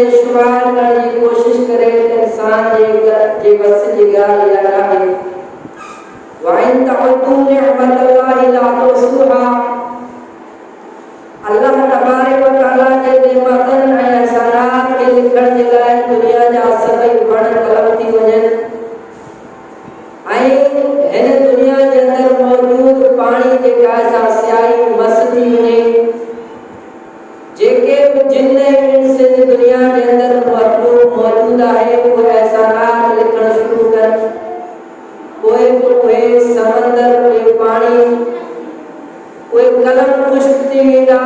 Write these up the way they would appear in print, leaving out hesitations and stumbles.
जे शुमार करण जी कोशिश करे इंसान जे बस जी ॻाल्हि याद आहे। वाइन तअद्दू निअमतल्लाहि ला तुहसूहा। अल्लाह तबारक व तआला जे नेमतन ऐं एहसानात खे लिखण जे लाइ दुनिया जा सभई वण कलम थी वञनि ऐं हिन दुनिया जे अंदर मौजूद पाणी जेका सा स्याही मस थी वञे। जेके बि जिन इंस दुनिया जे अंदर मौजूद आहे उहे एहसानात लिखण शुरू कनि। उहे समंदर उहे पाणी उहे कलम खुश्क थी वेंदा,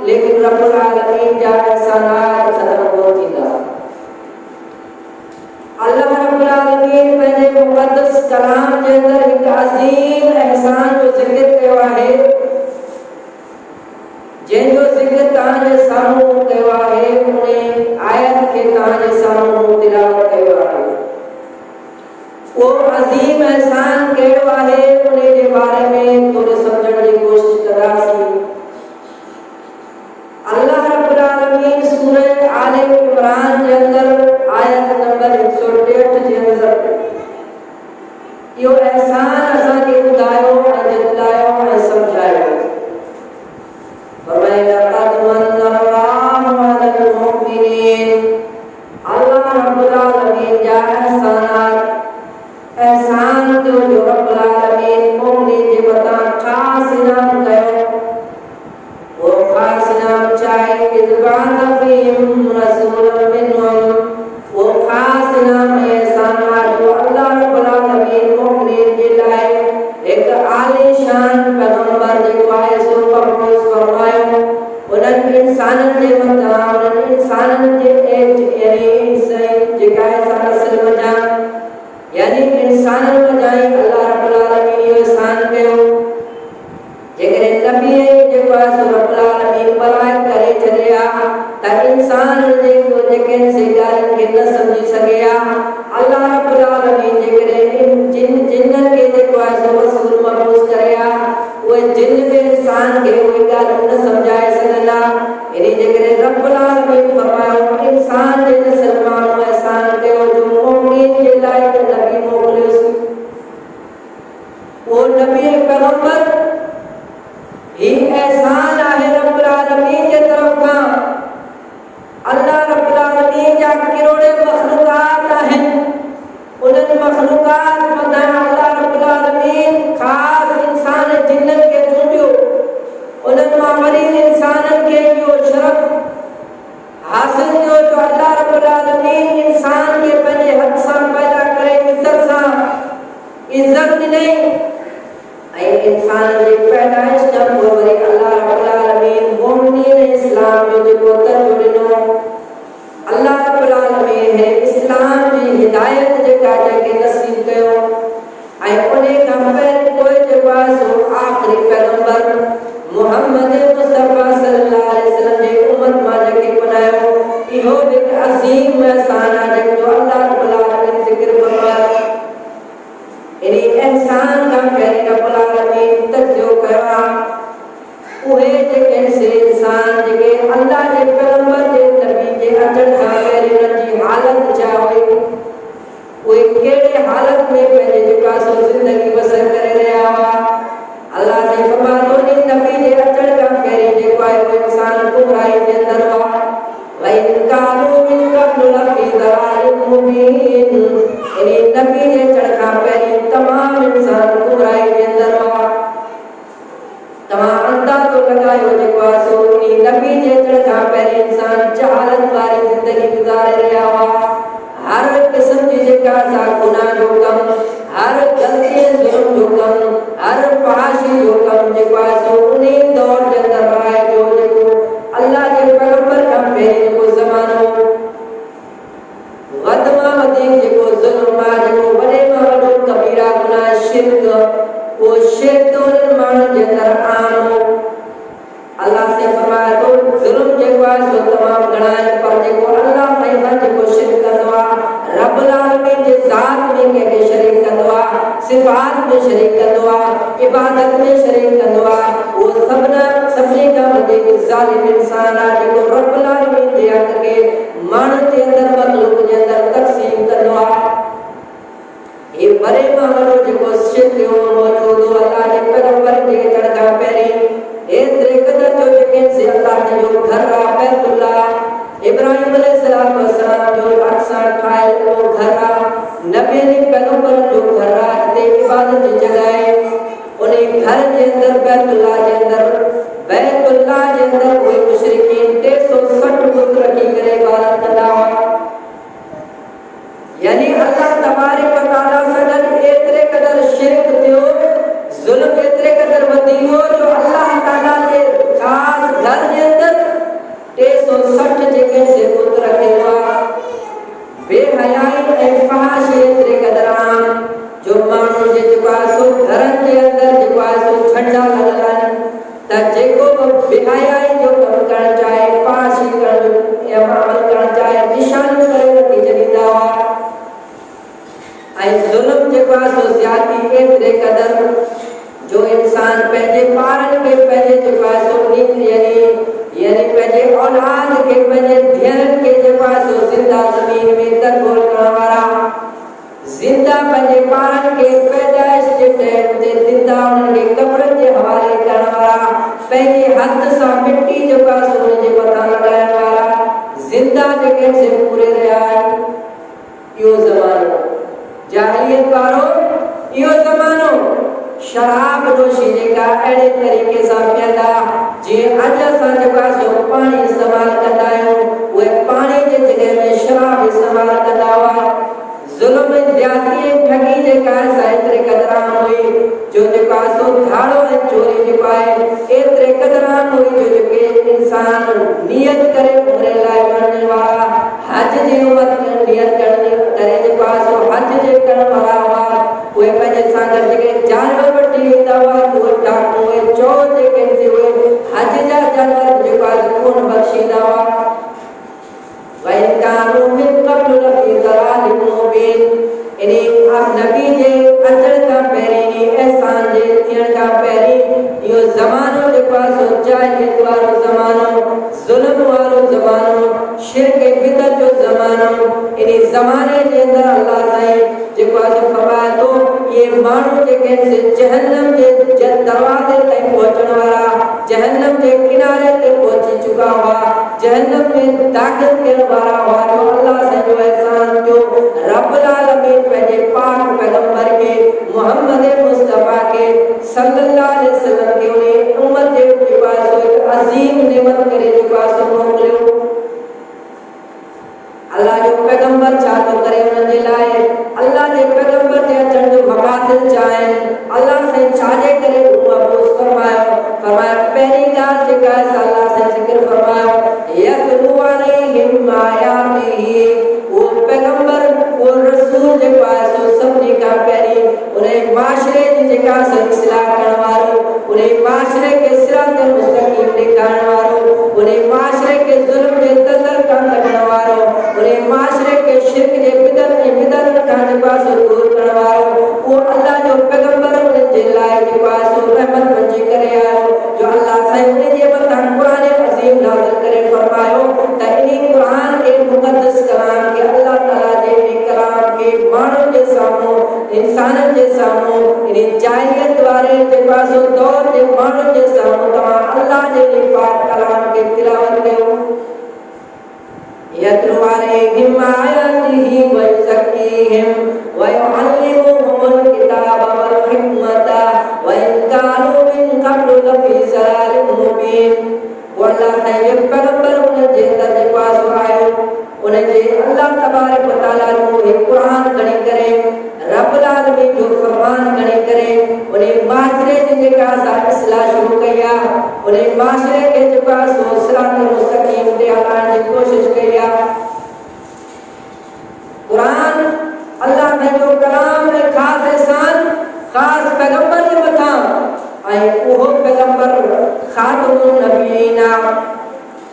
लेकिन रब्बुल आलमीन जा एहसानात ख़त्म कोन थींदा। अल्लाह रब्बुल आलमीन पंहिंजे मुक़द्दस कलाम जे अंदर हिकु अज़ीम एहसान जो ज़िक्र कयो आहे, जंहिंजो ज़िक्र तव्हांजे साम्हूं कयो आहे। उन आयत खे तव्हांजे साम्हूं तिलावत कयो आहे। वो अज़ीम एहसान कहिड़ो आहे उन जे बारे में थोरो सम्झण जी कोशिश कंदासीं। अल्लाह रब्बुल आलमीन सूरह आले इमरान जे अंदर आयत नंबर 163 जे अंदर इहो एहसान असांखे ॿुधायो ऐं जतलायो ऐं सम्झायो। फरमाया लक़द मन्नल्लाहु अलल मुमिनीन। अल्लाह रब्बुल आलमीन जा एहसान जो रब्बुल आलमीन मोमिन जे मथां ख़ासि इनाम कयो। वो ख़ासि इनाम चाहे इज़बान फ़ीहिम रसूलन मिनहुम। वो ख़ासि इनाम एहसान जो अल्लाह रब्बुल आलमीन मोमिन जे लाइ हिकु आलीशान पैगंबर जेको आहे सो मबूस फरमायो। उन्हनि इंसाननि जे मथां उन्हनि इंसाननि जे यानी जेका आहे नस्ल वञा यानी इंसाननि वञाई अल्लाह रब्बुल आलमीन इहो एहसान कयो। जेकॾहिं नबी जेको आहे सो रब्बुल आलमीन बलाए करे छॾे हा त इंसान जेके से ॻाल्हियुनि खे न सम्झी सघे हा। अल्लाह रब्बुल आलमीन जेकॾहिं जिन्ननि खे जेको आहे सो रसूल मबूस करे हा, उहे जिन बि इंसान खे उहे ॻाल्हियूं न सम्झाए सघंदा। यानी जेकॾहिं रब्बुल आलमीन फरमायो इंसान जे नस्ल माण्हू एहसान कयो जो मोमिन जे लाइ नबी मोकिलियोसि। वो नबी पैगंबर ही एहसान आहे रब्बुल आलमीन जे तरफ खां। अल्लाह रब्बुल आलमीन जा किरोड़े मखलूकात आहिनि। उन्हनि मखलूकात मथां अल्लाह रब्बुल आलमीन ख़ासि इंसान जिन्ननि खे चूंडियो। उन्हनि मां वरी इंसाननि खे इहो शरफ़ हासिल थियो जो अल्लाह रब्बुल आलमीन इंसान खे पंहिंजे हथ सां पैदा करे इज़त सां इज़त ॾिनई ऐं इंसान जी पैदाइश खां पोइ वरी अल्लाह रब्बुल आलमीन मोमिन इस्लाम जो जेको दर्जो ॾिनो। अल्लाह रब्बुल आलमीन इस्लाम जी हिदायत जेका जंहिंखे नसीब कयो ऐं उन खां पहिरीं पोइ जेको आहे सो आख़िरी पैगंबर मुहम्मद मुस्तफ़ा सल्लल्लाहु अलैहि वसल्लम जे उम्मत मां जेके बनायो। इहो हिकु अज़ीम एहसान आहे जेको अल्लाह रब्बुल आलमीन ज़िक्र फरमायो। इन एहसान खां पहिरीं रब्बुल आलमीन तजो कयो आहे। उहे जेके से इंसान जेके अल्लाह जे पैगंबर जे नबी जे अचण खां पहिरीं उन्हनि जी हालत छा हुई, उहे कहिड़े हालत में पंहिंजे जेका सो ज़िंदगी बसर करे रहिया हुआ। अल्लाह से फरमायो इन नबी जे अचण खां पहिरीं जेको आहे उहे इंसान गुमराही जे अंदर हुआ। वइन कानू मिन क़ब्लु लफ़ी दलालिन मुबीन। इन नबी जे अचण खां पहिरीं तमाम इंसान गुमराही जे अंदर हुआ। तव्हां अंदाज़ो लॻायो जेको आहे सो इन नबी जे अचण खां पहिरीं इंसान जहालत वारी ज़िंदगी गुज़ारे रहिया हुआ। हर क़िस्म जी जेका सा गुनाह जो कमु, हर ग़लती जुर्म जो कमु, हर फहाशी जो कमु जेको आहे सो उन दौर जे अंदर आहे जो जेको अल्लाह जे पैगंबर खां पहिरीं जेको ज़मानो वध मां वधीक जेको ज़ुल्म आहे, जेको वॾे मां वॾो कबीरा गुनाह शिर्क, उहो शिर्क उन्हनि माण्हुनि जे अंदर आम हो। अल्लाह से फरमाए थो ज़ुल्म जेको आहे सो तमामु घणा आहिनि, पर जेको अल्लाह में जेको शिर्क कंदो आहे, रब्बुल आलमीन जे ज़ात में कंहिंखे शरीक कंदो आहे, सिफ़ात में शरीक कंदो आहे, इबादत में शरीक कंदो आहे, उहो सभिनी खां वधीक ज़ालिम इंसान आहे जेको रब्बुल आलमीन जे हक़ खे माण्हुनि जेको आहे सो ज़्यादती एतिरे क़दुरु जो इंसान पंहिंजे ॿारनि खे पंहिंजे जेको आहे सो यानी पंहिंजे औलाद खे पंहिंजे धीअरनि खे जेको आहे सो ज़िंदा ज़मीन में तरगोल करण वारा ज़िंदा पंहिंजे ॿारनि खे पैदाइश जे टाइम ते ज़िंदा उन्हनि खे क़ब्रनि जे हवाले करण वारा पंहिंजे हथ सां मिटी जेको आहे सो उन जे मथां लॻाइण वारा ज़िंदा जेके से पूरे रहिया आहिनि इहो ज़मानो जाहिलियत वारो इहो ज़मानो शराब नोशी जेका अहिड़े तरीक़े सां पीअंदा जीअं अॼु असां जेको आहे सो पाणी इस्तेमालु कंदा आहियूं उहे पाणी जे जॻह में शराब इस्तेमालु कंदा हुआ ज़ुल्म ज़्यादती ठगी जेका आहे सा एतिरे क़दुरु आम हुई जो जेको आहे सो धाड़ो ऐं चोरी जेको आहे एतिरे क़दुरु आम हुई जो जेके इंसान नियत करे उमिरि लाइ वञण वारा हज जी उमिरि नियत करे जेको आहे सो हज जे करण वारा हुआ उहे पंहिंजे सां गॾु जेके जानवर वठी ईंदा हुआ उहे डाकू उहे चोर जेके उहे हज जा जानवर जेको आहे कोन बख़्शींदा हुआ वइन कानू मिन क़ब्ल लफ़ी ज़लालिम मुबीन यानी आप नबी जे अचण खां पहिरीं एहसान जे थियण खां पहिरीं इहो ज़मानो जेको आहे सो जाहिलियत वारो ज़मानो ज़ुल्म वारो ज़मानो शिरक बिदअत जो ज़मानो इन ज़माने जे अंदरि अल्लाह साईं जेको आहे सो फरमाए थो इहे माण्हू जेके से जहन्नम जे दरवाज़े ताईं पहुचण वारा जहन्नम के किनारे ते पहुची चुका हुआ जहन्नम में दाखिल थियण वारा हुआ जो अल्लाह से जो एहसान जो रब्बुल आलमीन पंहिंजे पाक पैगंबर के मोहम्मद मुस्तफा के सल्लल्लाहु अलैहि वसल्लम के उन उम्मत जे जेको आहे सो एक अजीम नेमत करे जेको आहे सो मोकिलियो अल्लाह जो पैगंबर छा थो करे उन जे लाइ अल्लाह जे पैगंबर जे अचण जो मक़ासद छा आहिनि अल्लाह से छाजे करे मबूस फरमायो पहिरीं ॻाल्हि जेका आहे अल्लाह से ज़िक्र फरमायो यतलू अलैहिम आयातिही उहो पैगंबर उहो रसूल जेको आहे सो सभिनी खां पहिरीं उन माशरे जी जेका इस्लाह करण वारो उन माशरे खे सिरात मुस्तक़ीम ॾेखारण वारो उन माशरे खे ज़ुल्म जे दलदल खां कढण वारो उन माशरे खे शिरक जे बिदअत खां जेको आहे सो दूर करण वारो उहो अल्लाह जो पैगंबर उन जे लाइ जेको आहे सो रहमत बणिजी करे आयो जो अल्लाह साईं उन जे मथां क़ुरान अज़ीम नाज़िल करे फरमायो त इन क़ुरान के मुक़द्दस कलाम के अल्लाह ताला जे इन कलाम के माण्हुनि जे साम्हूं इंसाननि जे साम्हूं इन जाहिलियत वारे जेको आहे सो दौर जे माण्हुनि जे साम्हूं तव्हां अल्लाह जे इन पाक कलाम के तिलावत कयो यतलू अलैहिम आयातिही व युज़क्कीहिम व युअल्लिमुहुमुल किताब वल हिकमत व इन कानू मिन क़ब्ल लफ़ी ज़लालिम मुबीन अल्लाह ताईं पैगंबर उन जे अंदरि जेको आहे सो आयो उन जे अल्लाह तबारक व तआला जो क़ुरान खणी करे रब्बुल आलमीन जो फरमान खणी करे उन माशरे जी जेका असां इस्लाह शुरू कई आहे उन माशरे खे जेको आहे सो सिरात मुस्तक़ीम ते हलाइण जी कोशिश कई आहे क़ुरान अल्लाह पंहिंजो कलाम में ख़ासि एहसान ख़ासि पैगंबर जे मथां ऐं उहो पैगंबर ख़ातमुन नबीयीन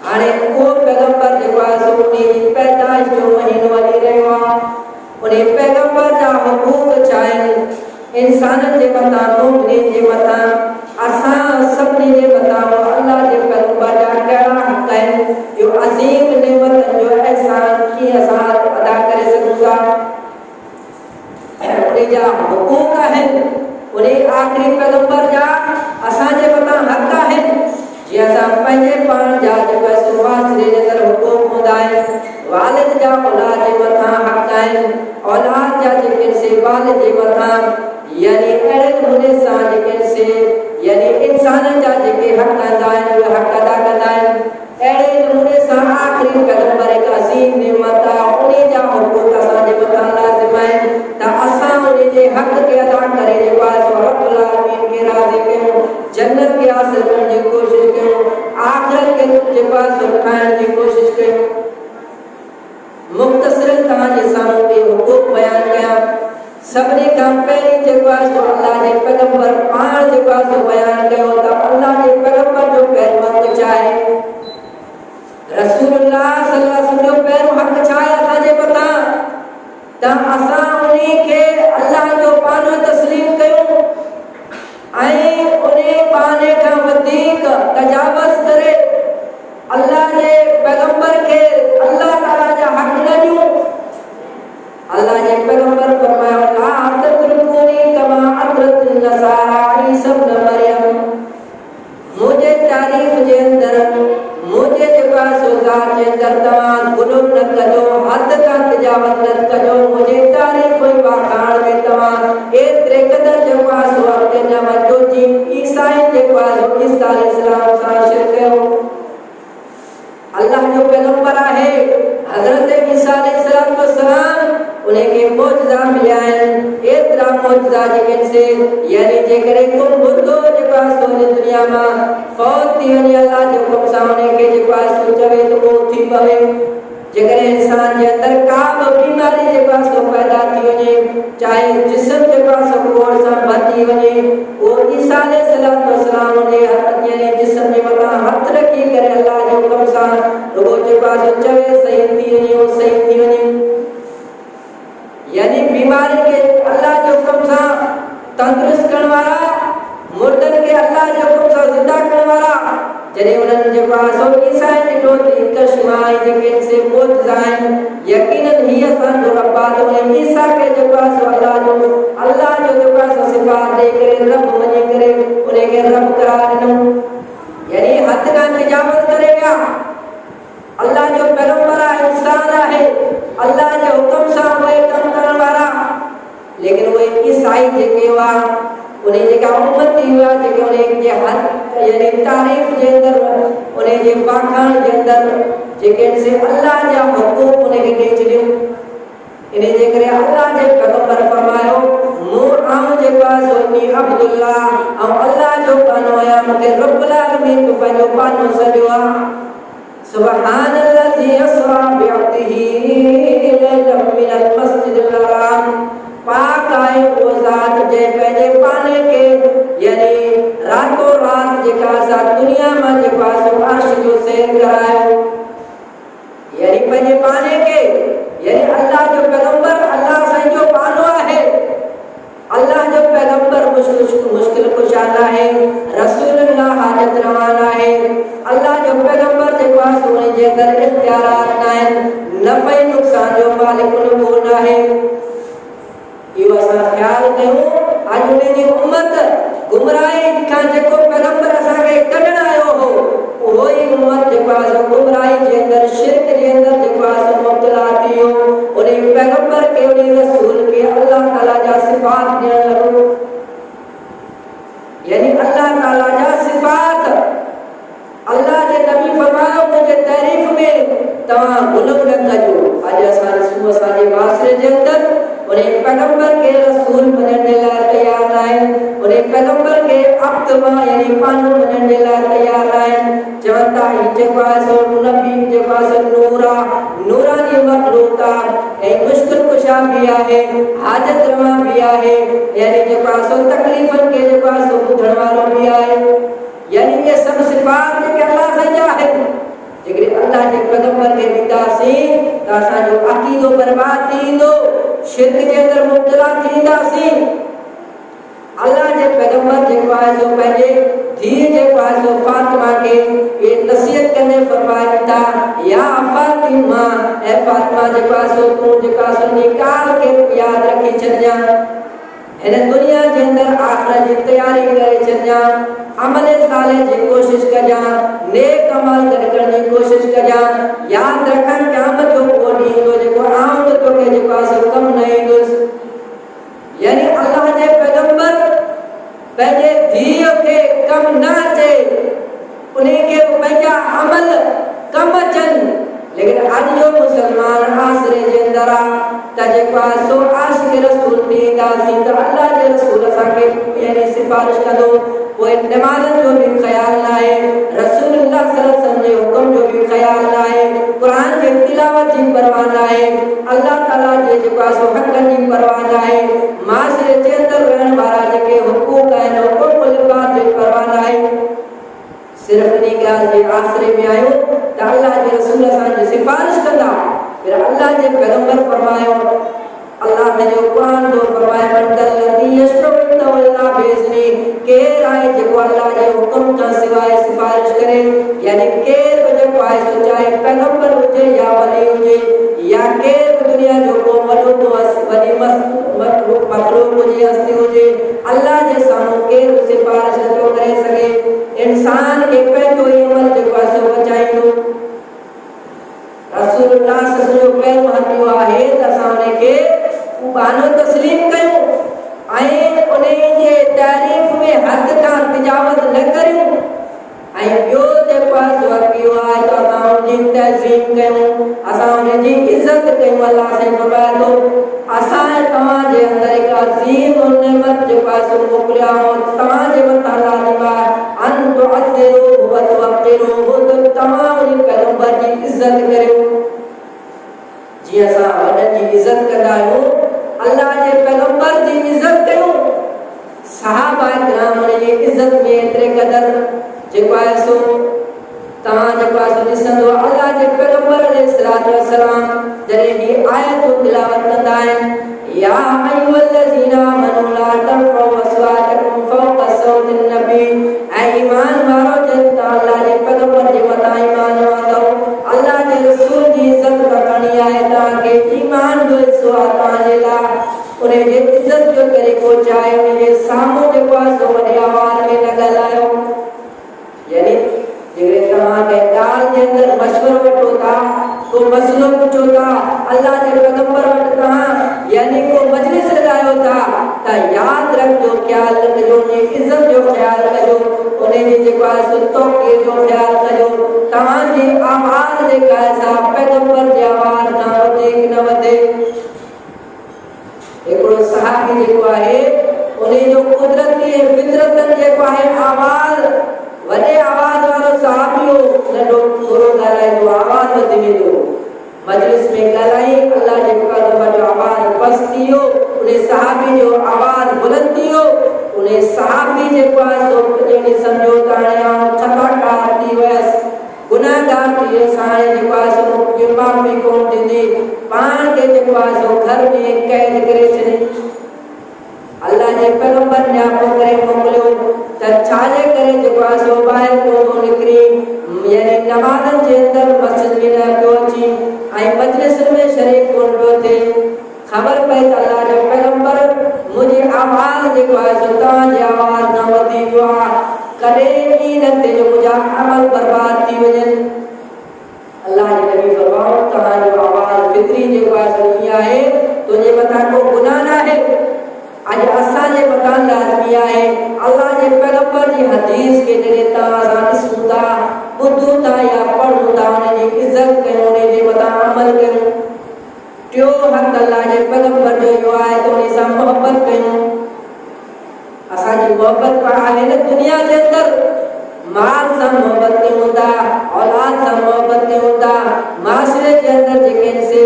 हाणे उहो पैगंबर जेको आहे सो उन जी पैदाइश जो महीनो हली रहियो आहे उन पैगंबर जा हुकूक छा आहिनि इंसाननि जे मथां मोमिननि जे मथां असां सभिनी जे मथां अल्लाह जे पैगंबर जा कहिड़ा हक़ आहिनि जो अज़ीम नेमतनि जो एहसान कीअं असां अदा करे सघूं था उन जा हुकूक आहिनि उन आख़िरी पैगंबर जा असांजे मथां हक़ आहिनि जीअं असां पंहिंजे पाण जा जेका माशरे जे अंदरि हुकूक हूंदा आहिनि वालिद जा औलाद जे मथां हक़ आहिनि औलाद जा जेके से वालिद जे मथां यानी अहिड़े नमूने सां जेके से यानी इंसाननि जा जेके हक़ हूंदा आहिनि उहे हक़ अदा कंदा आहिनि अहिड़े नमूने सां आख़िरी पैगंबर हिकु अज़ीम नेमत आहे उन जा हुकूक असांजे मथां लाज़िम आहिनि त असां उन जे हक़ खे अदा करे जेको आहे सो रब्बुल आलमीन खे राज़ी कयूं जन्नत खे हासिल करण जी कोशिशि कयूं आख़िरत खे जेको आहे सो ठाहिण जी कोशिशि कयूं मुख़्तसरन तव्हांजे साम्हूं बि हुकूक बयानु कयां सभिनी खां पहिरीं जेको आहे सो अल्लाह जे पैगंबर पाण जेको आहे सो बयानु कयो त अल्लाह जे पैगंबर जो पहिरियों हक़ छा आहे रसूलुल्लाह सल्लल्लाहु अलैहि वसल्लम जो पहिरियों हक़ छा आहे असांजे मथां त असां उन खे अल्लाह जो पाण तमाम गुनाह न कजो हद का तजावत न कजो मुझे तारीफ कोई वाखाण में तमाम एतरे कदर जो पास वक्त न वजो जी ईसाई जे पास ईसा अलैहिस्सलाम सा शिरक हो अल्लाह जो पैगंबर है हजरत ईसा अलैहिस्सलाम उन्हें के मौजज़ा मिलिया आहिनि एतिरा मौजज़ा जेके से यानी जेकरे तुम बुद्धो जेको आहे सो दुनिया में फौत थी वञे अल्लाह जो हुकुम सां उन्हें के जेको आहे सो चवे तो वो थी पवे जेकरे इंसान जे अंदर का भी बीमारी जेको आहे सो पैदा थी वञे चाहे जिस्म जेको आहे सो कोड़ सां भरजी वञे वो ईसा अलैहिस्सलाम उन्हें यानी जिस्म जे मथां हथ रखी करे अल्लाह जो हुकुम सां रुगो जेको आहे सो चवे सही थी वञे वो सही थी वञे यानी बीमारी के अल्लाह जो हुकुम सा तंदुरुस्त करने वाला मुर्दन के अल्लाह जो हुकुम सा जिंदा करने वाला जने उन्हनि जो पासो ईसा ॾिठो त हिकु शिमाई जेके से मौजज़ा आहिनि यकीनन ही असां जो रब आहे उन ईसा के जो पासो अल्लाह जो जेको आहे सिफ़ात ॾेई करे रब मञी करे उन खे रब करार ॾिनो यानी हद खां तजावुज़ करे विया अल्लाह जो पैगंबर आहे इंसान आहे अल्लाह जे हुकुम सां उहे कम करण वारा लेकिन उहे ईसाई जेके हुआ उन्हें जेका उम्मती हुआ जेके उन्हें जे हद यानी तारीफ जे अंदर उन्हें जे वाखाण जे अंदर जेके से अल्लाह जा हुकूक उन्हें के ॾेई छॾियो इन्हें जे करे अल्लाह जे पैगंबर फरमायो मूं आऊं जेको आहे सो नी अब्दुल्लाह ऐं अल्लाह जो पानो आहियां मूंखे रब्बुल आलमीन तो पंहिंजो पानो सॾियो आहे सुब्हानल्लज़ी अस्रा बिअब्दिही लैलन मिनल मस्जिदिल हराम पाक आहे वो ज़ात जे पंहिंजे पाने के यानी रातों रात जेका सा दुनिया में जेको आहे सो अर्श जो सैर करायो यानी पंहिंजे पाने के यानी अल्लाह जो पैगंबर अल्लाह साईं जो पानो आहे अल्लाह जो पैगंबर मुश्किल कुशा है रसूलुल्लाह हाजत रवाना है अल्लाह जो पैगंबर जेको आहे सो उन जे अंदर इख्तियारात न आहिनि नफ़े नुक़सान जो मालिक उन न आहे इहो असां ख़्याल कयूं अॼु उन जी उम्मत गुमराही खां जेको पैगंबर असांखे कढण आयो हो उहो ई उम्मत जेको आहे सो गुमराही जे अंदर शिरक जे अंदर जेको आहे सो मुब्तला थी वियो उन पैगंबर के उन रसूल के अल्लाह ताला जा सिफ़ात ॾियण लॻो यानी अल्लाह ताला जा सिफ़ात अल्लाह जे नबी फरमायो मुझे तारीफ में तव्हां गुनाह न कजो अॼु असां ॾिसूं असांजे माशरे जे अंदर उन पैगंबर के रसूल मञण जे लाइ तयार न आहिनि उन पैगंबर के अब्द मां यानी पानो मञण जे लाइ तयार न आहिनि चवनि था हीउ जेको आहे सो नबी जेको आहे सो नूर आहे नूरानी मखलूक आहे ऐं मुश्किल कुशा भी आहे हाजत रवा भी आहे यानी जेको आहे सो तकलीफ़नि खे जेको आहे सो ॿुधण वारो भी आहे यानी ये सब सिफ़ात जेके अल्लाह साईं जा आहिनि जेकॾहिं अल्लाह जे पैगंबर खे ॾींदासीं त असांजो अक़ीदो बर्बाद थी वेंदो शिरक जे अंदर मुब्तला थी वेंदासीं अल्लाह जे पैगंबर जेको आहे सो पंहिंजे धीउ जेको आहे सो फातिमा खे ये नसीहत कंदे फरमाइनि था या फातिमा ऐ फातिमा जेको आहे सो तूं जेको आहे सो निकाल के यादि रखी छॾिजांइ हिन दुनिया जे अंदर आख़िरत जी तयारी करे छॾिजां अमल साले जी कोशिश कजां नेक अमल करण जी कोशिश कजां याद रखन क़यामत जो वो ॾींहुं ईंदो जेको आऊं त तोखे जेको आहे सो कमु न ईंदुसि यानी अल्लाह जे पैगंबर पंहिंजे धीअ खे कमु न अचे उन खे पंहिंजा अमल कमु अचनि लेकिन अॼु जो मुसलमान आसरे जे अंदर आहे त जेको आहे सो आशिक़ रसूल थी ईंदासीं त अल्लाह जे रसूल असांखे यानी सिफ़ारिश कंदो पोइ नमाज़नि जो बि ख़्याल न आहे रसूलुल्लाह सल्लल्लाहु अलैहि वसल्लम जे हुकुम जो बि ख़्याल न आहे क़ुरान जे तिलावत जी परवाह न आहे अल्लाह ताला जे जेको आहे सो हक़नि जी परवाह न आहे माशरे जे अंदर रहण वारा जेके हुकूक आहिनि हुकुम लिबास जी परवाह न आहे सिर्फ इन ॻाल्हि जे आसरे में आहियूं त अल्लाह जे रसूल असांजी सिफ़ारिश कंदा फिर अल्लाह जे पैगंबर फरमायो अल्लाह ने जो कुरान जो फरमाया मन कल्लती यशरउ अल्लाह बेजनी केर आहे जेको अल्लाह जे हुकुम खां सवाइ सिफ़ारिश करे यानी केर बि जेको आहे सो चाहे पैगंबर हुजे या वली हुजे या केर बि दुनिया जो को वॾो वॾी मखलूक हुजे हस्ती हुजे अल्लाह जे साम्हूं केर बि सिफ़ारिश नथो करे सघे इंसान खे पंहिंजो ई अमल जेको आहे सो बचाईंदो रसूलुल्लाह सल्लल्लाहु अलैहि वसल्लम आहे त असां उन खे बानो तस्लीम कयूं ऐं उन जे तारीफ़ में हद खां तिजावत न करियूं ऐं ॿियो जेको आहे सो अॻियो आहे त असां उनजी तहज़ीम कयूं असां उनजी इज़त कयूं। अल्लाह से फरमाए थो असां तव्हांजे अंदरि हिकु अज़ीम नेमत जेको आहे सो मोकिलिया तव्हांजे मथां लाज़िम आहे अन तुअज़्ज़िरूहु व तुवक़्किरूहु त तव्हां उन पैगंबर जी इज़त करियो जीअं असां वॾनि जी इज़त कंदा आहियूं अल्लाह जे पैगंबर जी इज़त कयूं। सहाबा किराम जी इज़त में एतिरे क़दर जेको आहे सो तव्हां जेको आहे सो ॾिसंदो अल्लाह जे पैगंबर अलैहिस्सलातु वस्सलाम जॾहिं ही आयतूं तिलावत कंदा आहिनि या अय्युहल्लज़ीना आमनू ला तर्फ़उ अस्वातकुम फ़ौक़ सौतिन नबी ऐं ईमान वारो जन तव्हां अल्लाह जे पैगंबर जे मथां ईमान वारो अल्लाह जे रसूल जी इज़त करणी आहे तव्हांखे ईमान जो हिस्सो आहे तव्हांजे लाइ उन जी इज़त जो तरीक़ो चाहे उन जे साम्हूं जेको आहे सो वॾे आवाज़ में न ॻाल्हायो यानी जेकॾहिं तव्हां कंहिं ॻाल्हि जे अंदरि मशवरो वठो था को मसइलो पुछो था अल्लाह जे पैगंबर वटि तव्हां यानी को मजलिस लॻायो था त यादि रखिजो ख़्यालु रखिजो उनजी इज़त जो ख़्यालु कजो उन जी जेको आहे सो तौक़ीर जो ख़्यालु कजो तव्हांजी आवाज़ जेका आहे सा पैगंबर जी आवाज़ खां वधीक न वधे। हिकिड़ो सहाबी जेको आहे उन जो कुदरती फितरतन जेको आहे आवाज़ वॾे आवाज़ वारो सहाबियो नंढो थोरो ॻाल्हाईंदो आवाज़ वधी वेंदो मजलिस में ॻाल्हाई अल्लाह जे पैगंबर जो आवाज़ पस्त थी वियो उन सहाबी जो आवाज़ बुलंद थी वियो उन सहाबी जेको आहे सो जॾहिं सम्झो त हाणे आउं ख़ताकार थी वियसि गुनाहगार थी वियसि हाणे जेको आहे सो मूंखे माफ़ी कोन ॾींदी पाण खे जेको आहे सो घर में क़ैद करे छॾी अल्लाह जे पैगंबर ने आपको करे मोकिलियो त छाजे करे जेको आहे सो ॿाहिरि कोन निकिरी यानी नमाज़नि जे अंदरि मस्जिद में न पियो अची ऐं मजलिस में शरीक कोन पियो थिए ख़बर पई त अल्लाह जो पैगंबर मुंहिंजी आवाज़ जेको आहे सो तव्हांजी आवाज़ खां वधी वियो आहे कॾहिं ई न थिए जो मुंहिंजा अमल बर्बाद थी वञनि। अल्लाह जे नबी फरमायो तव्हांजो आवाज़ फितरी जेको आहे सो ईअं आहे तुंहिंजे मथां को गुनाह न आहे अॼु असांजे मथां लाज़मी आहे अल्लाह जे पैगंबर जी हदीस खे जॾहिं तव्हां असां ॾिसूं था ॿुधूं था या पढ़ूं था उन जी इज़त कयूं उन जे मथां अमल कयूं। टियों हक़ अल्लाह जे पैगंबर जो इहो आहे त उन सां मोहबत कयूं असांजी मोहबत पाण आहे न दुनिया जे अंदरि माल सां मोहबत कयूं था औलाद सां मोहबत कयूं था माशरे जे अंदरि जेके से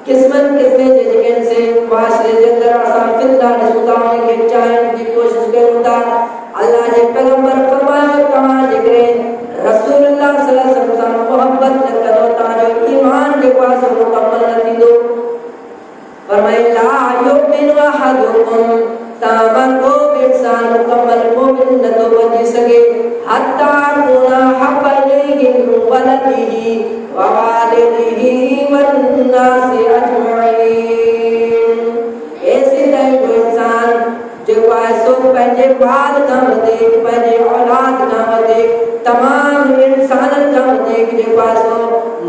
किस्मनि क़िस्मे जे जेके से माशरे जे अंदरि असां फितना ॾिसूं था उनखे चाहण जी कोशिशि कयूं था अल्लाह जे पैगंबर फरमायो तव्हां जेकॾहिं रसूलुल्लाह सल्लल्लाहु अलैहि वसल्लम सां मोहबत न कंदो तव्हांजो ईमान जेको आहे सो मुकमल न थींदो। फरमाए ला युमिनु अहदुकुम तव्हां को बि इंसान मुकमल मोमिन नथो बणिजी सघे हत्ता कुना हब्ब इलैहि मिन वलदिही व वालिदिही वन्नासि अजमईन ऐसे जो इंसान जेको आहे सो पंहिंजे बाल खां वधीक पंहिंजे औलाद खां वधीक तमाम इंसाननि खां वधीक जेको आहे सो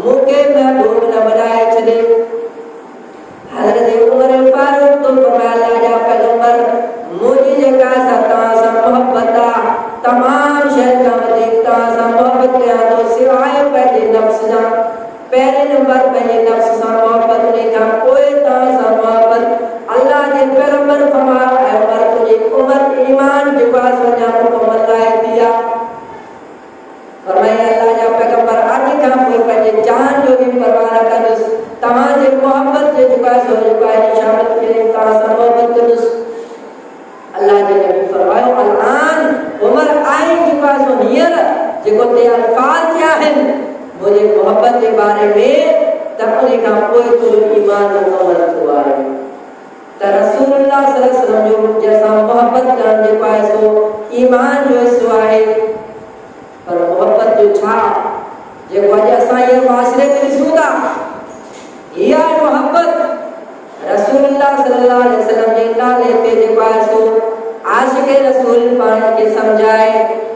मूंखे महबूब न बनाए छॾे। हज़रत उमर फारूक तो फरमाया अल्लाह जा पैगंबर मुंहिंजी जेका आहे तव्हां सां मोहबत आहे तमाम शइ खां वधीक तव्हां सां मोहबत कयां थो सिवाय पंहिंजे नफ़्स सां पहिरें नंबर पंहिंजे नफ़्स सां मोहबत उन खां पोइ तव्हां सां मोहबत अल्लाह जे पैगंबर फरमायो ऐं उमर तुंहिंजी उमर ईमान जेको आहे सो अञा मुकमल लाइ थी आहे। फरमाया अल्लाह जा पैगंबर अॼु खां पोइ पंहिंजे जान जो बि परवाह न कंदुसि तव्हांजे मोहबत जे जेको आहे सो जेको आहे शामिल करे तव्हां सां मोहबत कंदुसि। अल्लाह जे नबी फरमायो अलान उमर आई जेको आहे सो हींअर जेको ते अल्फाज़ थिया आहिनि मुंहिंजे मोहबत जे बारे में त उन खां पोइ तुंहिंजो ईमान मुकमल थियो आहे त रसूलुल्लाह सल्लल्लाहु अलैहि वसल्लम जो जंहिंसां मोहबत करणु जेको आहे सो ईमान जो हिसो आहे। पर मोहबत जो छा जेको अॼु असां इहे माशरे में ॾिसूं था इहा मोहबत रसूलुल्लाह सल्लल्लाहु अलैहि वसल्लम जे नाले ते जेको आहे सो आशिक़ रसूल पाण खे समझाए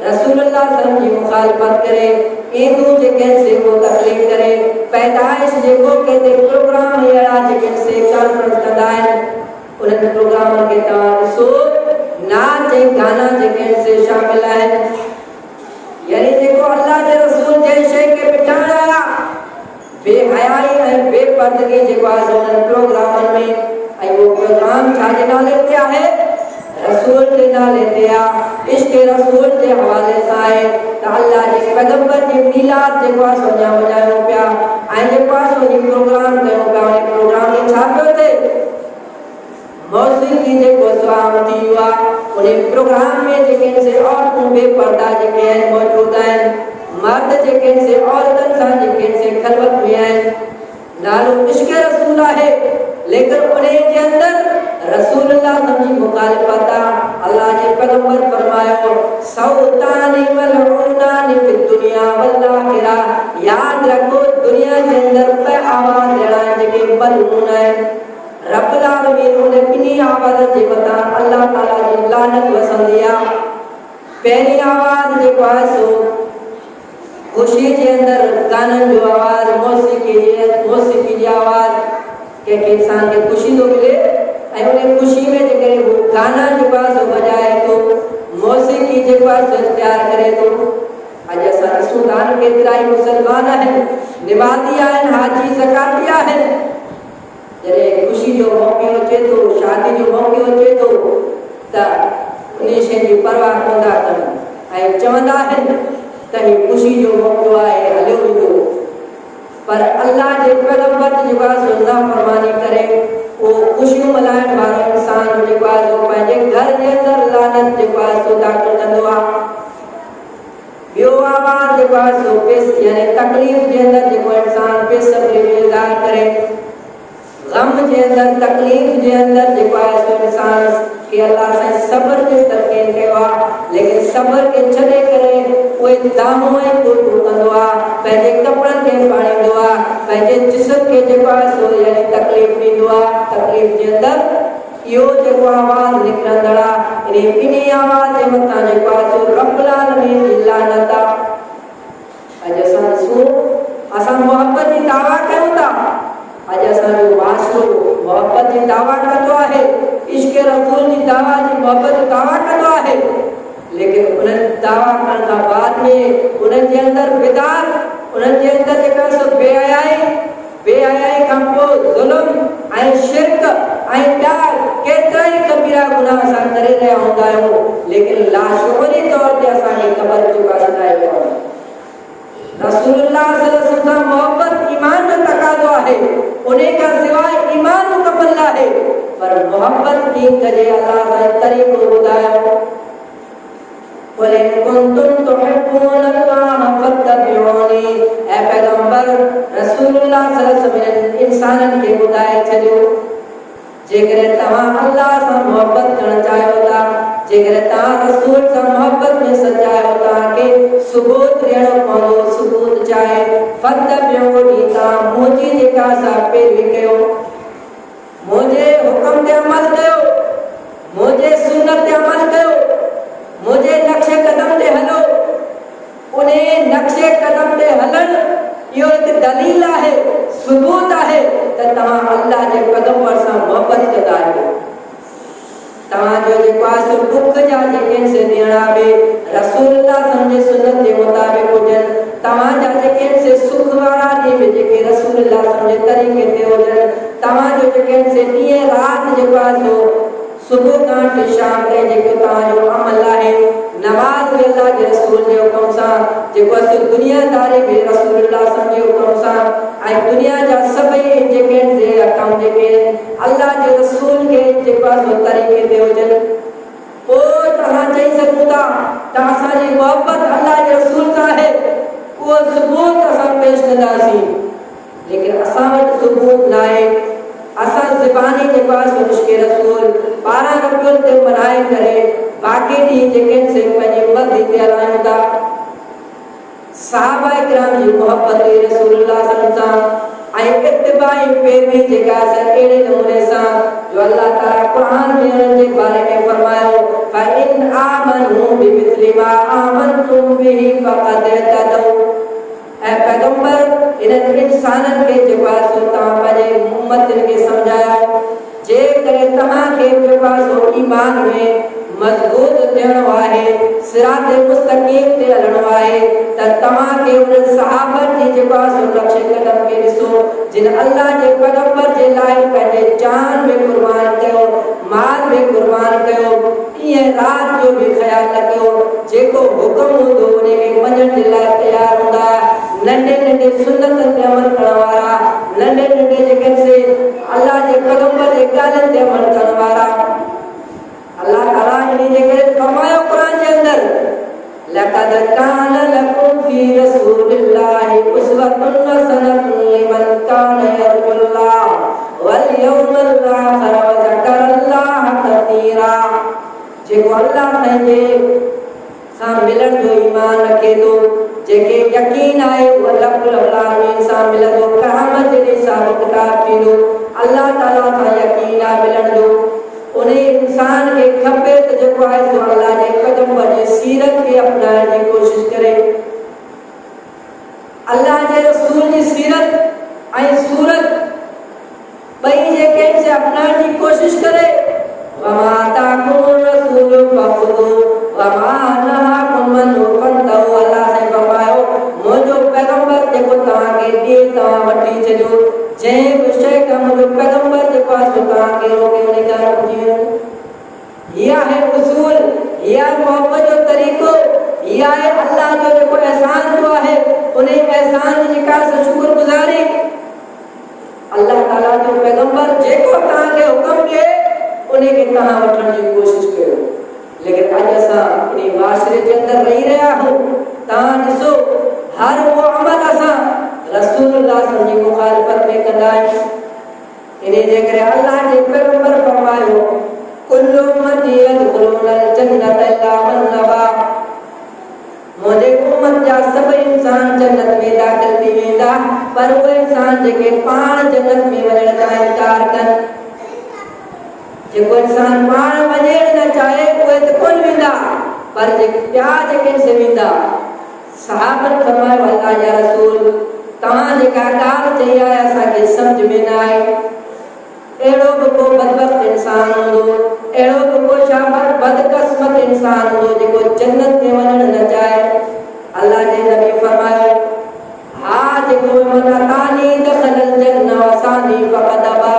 रसूलुल्लाह सल्लल्लाहु अलैहि वसल्लम जी मुखालिफत करे ईंदू जेके से को तकलीफ़ करे पैदाइश जेको कहते प्रोग्राम अहिड़ा जेके से कॉन्फ्रेंस कंदा आहिनि उन्हनि प्रोग्रामनि खे तव्हां ॾिसो नाच ऐं गाना जेके से शामिल आहिनि यानी जेको अल्लाह जे रसूल जे शइ खे मिटाइण आया बेहयाई ऐं बेपर्दगी जेको आहे उन्हनि प्रोग्रामनि में ऐं उहो प्रोग्राम छाजे नाले ते आहे रसूल जे नाले ते आहे इश्क रसूल जे हवाले सां आहे त अल्लाह जे पैगंबर जी मीलाद जेको आहे सो मल्हायूं पिया ऐं जेको आहे सो प्रोग्राम कयूं पिया उन प्रोग्राम में छा पियो थिए मौसीक़ी जेको स्वाम थी वियो आहे उन प्रोग्राम में जेके से औरतूं बेपर्दा जेके आहिनि मौजूद आहिनि मर्द जेके से औरतन सां जेके से खलवत में आहिनि नालो इश्क रसूल आहे लेकिन उन्हें के अंदर रसूलुल्लाह जी मुखालिफत अल्लाह के पैगंबर फरमायो सौतानी मलऊनानी फि दुनिया वल आखिरा याद रखो दुनिया के अंदर पे आवाज देना जेके मलऊन है रब्बुल आलमीन उन्हें बिनी आवाज जे मथा अल्लाह ताला जी लानत वसंदिया पहली आवाज जे पासो खुशी के अंदर गानन जो आवाज मौसीक़ी की आवाज के इंसान के खुशी तो मिले ऐं उन खुशी में जेके वो गाना जो पास बजाए तो मौसीक़ी जे पास तैयार करे तो अज असां सुल्तान केतिरा ई मुसलमान आहिनि निमाज़ी आहिनि हाजी ज़काती आहिनि जॾहिं खुशी जो मौक़ो अचे थो शादी जो मौक़ो अचे थो त उन शइ जी परवाह कंदा कनि ऐं चवंदा आहिनि त ही खुशी जो मौक़ो आहे हलियो वेंदो पर अल्लाह जे पैगंबर जेको आहे सो नाफ़रमानी करे वो खुशियूं मल्हाइण वारो इंसान जेको आहे सो पंहिंजे घर जे अंदरि लानत जेको आहे सो दाख़िल कंदो आहे ॿियो आवाज़ जेको आहे सो पेश यानी तकलीफ़ जे अंदरि जेको इंसान बेसब्री जो इज़हार करे गम जे अंदरि तकलीफ़ जे अंदरि जेको आहे सो इंसान के अल्लाह सां सब्र जो तलक़ीन कयो आहे लेकिन सब्र के छॾे करे उहे दामो ऐं कोटू कंदो आहे पंहिंजे कपिड़नि खे पाड़ींदो आहे पंहिंजे जिस्म खे जेको आहे सो यानी तकलीफ़ ॾींदो आहे तकलीफ़ जे अंदरि इहो जेको आवाज़ निकिरंदड़ आहे इन आवाज़ जे मथां जेको आहे सो रब्बुल आलमीन जी लानत आहे अॼु असां ॾिसूं असां मोहब्बत जी दावा कयूं था अॼु असांजो माशरो मोहब्बत जी दावा कंदो आहे इश्क रसूल जी दावा जी मोहब्बत जो दावा कंदो आहे लेकिन उन्हनि दावा करण खां बाद में उन्हनि जे अंदरि बिदात उन्हनि जे अंदरि जेका सो बेहयाई खां पोइ ज़ुल्म ऐं शिरक ऐं ॿिया केतिरा ई कबीरा गुनाह असां करे रहिया हूंदा आहियूं लेकिन लाशुरी तौर ते असांखे ख़बर जेका सदाए वियो आहे रसूलुल्लाह सल्लल्लाहु अलैहि वसल्लम मोहब्बत ईमान जो तकाज़ो आहे उन खां सवाइ ईमान मुकम्मल आहे पर मोहब्बत की कजे अल्लाह सां तरीक़ो ॿुधायो वलिन कुंतुम तुहिब्बून अल्लाह फत्तबिऊनी ऐ पैगंबर रसूलुल्लाह सल्लल्लाहु अलैहि वसल्लम इंसानन खे ॿुधाए छॾियो जेकर तव्हां अल्लाह सां मोहब्बत करणु चाहियो था जेकर तव्हां रसूल सां मोहब्बत में सचायो तव्हांखे सबूत ॾियणो पवंदो सबूत चाहे फत्तबिऊनी तव्हां मुंहिंजी जेका सा पैरवी कयो मुझे हुक्म ते अमल कयो मुझे सुन्नत ते अमल कयो मुझे नक्शे कदम ते हलो उन्हें नक्शे कदम ते हलन यो एक दलील है सबूत है त तव्हां अल्लाह जे पैगंबर सां मोहब्बत कंदा आहियो तव्हां जो जेको आहे सो दुख जा जेके से ॾियणा बि रसूलुल्लाह सम्झे सुन्नत जे मुताबिक़ हुजनि तव्हां जा जेके से सुख वारा ॾींहं बि जेके रसूलुल्लाह सम्झे तरीक़े ते हुजनि तव्हां जो जेके से ॾींहं राति जेको आहे सो सुबह खां वठी शाम ताईं जेको तव्हांजो अमल आहे नमाज़ बि अल्लाह जे रसूल जे हुकुम सां जेको आहे दुनियादारी बि रसूलुल्लाह सम्झे हुकुम सां ऐं दुनिया जा सभई जेके से कम जेके अल्लाह जे रसूल खे जेको आहे सो तरीक़े ते हुजनि पोइ तव्हां चई सघूं था त असांजी मोहब्बत अल्लाह जे रसूल सां आहे उहो सबूत असां पेश कंदासीं लेकिन असां वटि सबूत न आहे असां ज़बानी जेको आहे सो इश्क रसूल 12 रबियुल ते मल्हाए करे बाक़ी ॾींहं जेके से पंहिंजी मर्ज़ी ते हलायूं था सहाबा किराम जी मोहब्बत रसूलुल्लाह सल्लल्लाहु अलैहि वसल्लम ऐं इत्तिबाई पैरवी जेका आहे अहिड़े नमूने सां जो अल्लाह ताला क़ुरान में उन्हनि जे बारे में फरमायो फ़इन आमनू बिमिस्लि मा आमनतुम बिही फ़क़द इहतदौ ऐ पैगंबर इन इंसानन के जेका सो तव्हां पंहिंजे उम्मतन खे समझायो जे करे तव्हां खे जेका सो ईमान में मजबूत थियणो आहे सिरात मुस्तकीम ते हलणो आहे त तव्हां खे उन सहाबत जी जेका सो नक्श कदम खे ॾिसो जिन अल्लाह जे पैगंबर जे लाइ पंहिंजे जान में कुर्बान कयो माल में कुर्बान कयो ईअं रात जो भी ख्याल न कयो जेको हुकुम हूंदो उन खे मञण जे लाइ तयार हूंदा नंढे नंढे सुन्नतनि ते अमल करण वारा नंढे नंढे जेके से अल्लाह जे पैगंबर जे ॻाल्हियुनि ते अमल करण वारा अल्लाह ताला इन जे करे फरमायो कुरान जे अंदर लक़द कान लकुम फी रसूलिल्लाहि उस्वतुन हसनतुन लिमन कान यरजुल्लाह वल यौमल आखिर व ज़करल्लाह कसीरा जेको अल्लाह पंहिंजे सां मिलण जो ईमान रखे थो जेके यकीन आहे उहो रब्बुल आलमीन सां मिलंदो क़यामत जे ॾींहुं हिसाब किताब थींदो अल्लाह ताला सां यकीन आहे मिलण जो उन इंसान के खपे तो जेको आहे सो अल्लाह जे पैगंबर जी सीरत खे अपनाइण जी कोशिश करे अल्लाह जे रसूल जी सीरत ऐं सूरत ॿई जेके से अपनाइण जी कोशिश करे वमा ताकुम रसूल फखुदू वमा नहाकुम अन्हु फंतहु अल्लाह से फरमायो मुंहिंजो पैगंबर जेको तव्हां खे ॾिए तव्हां वठी छॾियो जंहिं बि शइ खां मुंहिंजो पैगंबर जेको आहे सो तव्हां खे रोके उन खां रुकिजी वञो इहा है उसूल इहा मोहब्बत जो तरीक़ो इहा है अल्लाह जो जेको एहसान जो आहे उन एहसान जी जेका से शुक्रगुज़ारी अल्लाह ताला जो पैगंबर जेको तव्हां खे हुकुम ॾिए उन खे तव्हां वठण जी कोशिश कयो लेकिन अॼु असां इन माशरे जे अंदर रही रहिया आहियूं तव्हां ॾिसो हर उहो अमल असां रसूलुल्लाह सल्लल्लाहु अलैहि वसल्लम जी मुखालिफत में कंदा आहियूं इन जे करे अल्लाह जे पैगंबर फरमायो कुल्लु उम्मती यदखुलूनल जन्नत इल्ला मन अबा मुंहिंजे उम्मत जा सभई इंसान जन्नत में दाख़िल थी वेंदा पर उहे इंसान जेके पाण जन्नत में वञण खां इनकार कनि जेको इंसान पाण वञण न चाहे उहे त कोन वेंदा पर ॿिया जेके से वेंदा सहाबन फरमायो अल्लाह जा रसूल तव्हां जेका ॻाल्हि चई आहे असांखे सम्झ में न आहे अहिड़ो बि को बदबख्त इंसान हूंदो अहिड़ो बि को शाबत बदकिस्मत इंसान हूंदो जेको जन्नत में वञण न चाहे अल्लाह जे नबी फरमायो हा जेको मन तानी दखलल जन्नत वसानी फक़द अबा